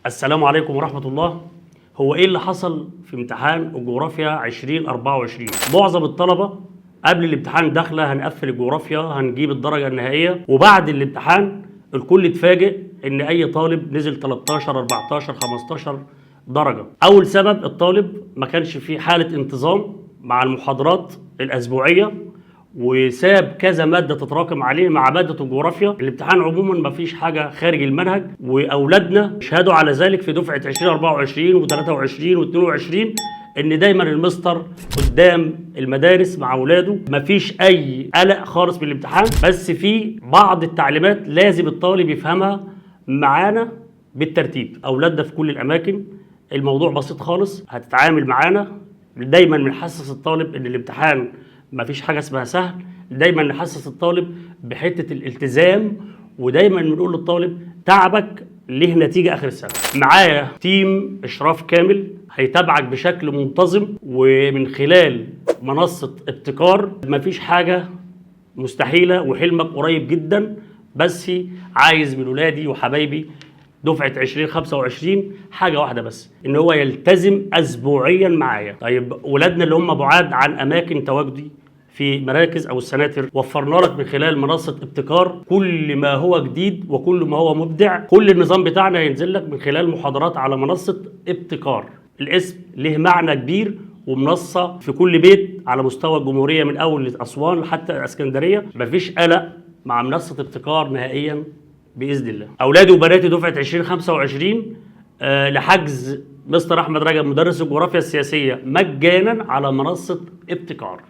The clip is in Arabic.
السلام عليكم ورحمة الله. هو ايه اللي حصل في امتحان الجغرافيا 2024؟ معظم الطلبة قبل الامتحان داخله هنقفل الجغرافيا هنجيب الدرجة النهائية، وبعد الامتحان الكل اتفاجئ ان اي طالب نزل 13 14 15 درجة. اول سبب الطالب ما كانش في حالة انتظام مع المحاضرات الاسبوعية، وساب كذا ماده تتراكم عليه مع ماده الجغرافيا. الامتحان عموما ما فيش حاجه خارج المنهج، واولادنا شهدوا على ذلك في دفعه 2024 و23 و22 ان دايما المستر قدام المدارس مع اولاده، ما فيش اي قلق خالص من الامتحان، بس في بعض التعليمات لازم الطالب يفهمها معانا بالترتيب. اولادنا في كل الاماكن الموضوع بسيط خالص، هتتعامل معانا دايما بنحسس الطالب ان الامتحان ما فيش حاجه اسمها سهل، دايما نحسس الطالب بحته الالتزام، ودايما بنقول للطالب تعبك ليه نتيجه اخر السنه. معايا تيم اشراف كامل هيتابعك بشكل منتظم، ومن خلال منصه ابتكار ما فيش حاجه مستحيله، وحلمك قريب جدا. بس عايز من ولادي وحبايبي دفعه 2025 حاجه واحده بس، ان هو يلتزم اسبوعيا معايا. طيب ولادنا اللي هم بعاد عن اماكن تواجدي في مراكز او السناتر، وفرنا لك من خلال منصه ابتكار كل ما هو جديد وكل ما هو مبدع. كل النظام بتاعنا هينزل لك من خلال محاضرات على منصه ابتكار. الاسم له معنى كبير، ومنصه في كل بيت على مستوى الجمهوريه من اول اسوان لحتى الاسكندريه. مفيش قلق مع منصه ابتكار نهائيا باذن الله. اولادي وبناتي دفعه 2025 لحجز مستر احمد رجب مدرس الجغرافيا السياسيه مجانا على منصه ابتكار.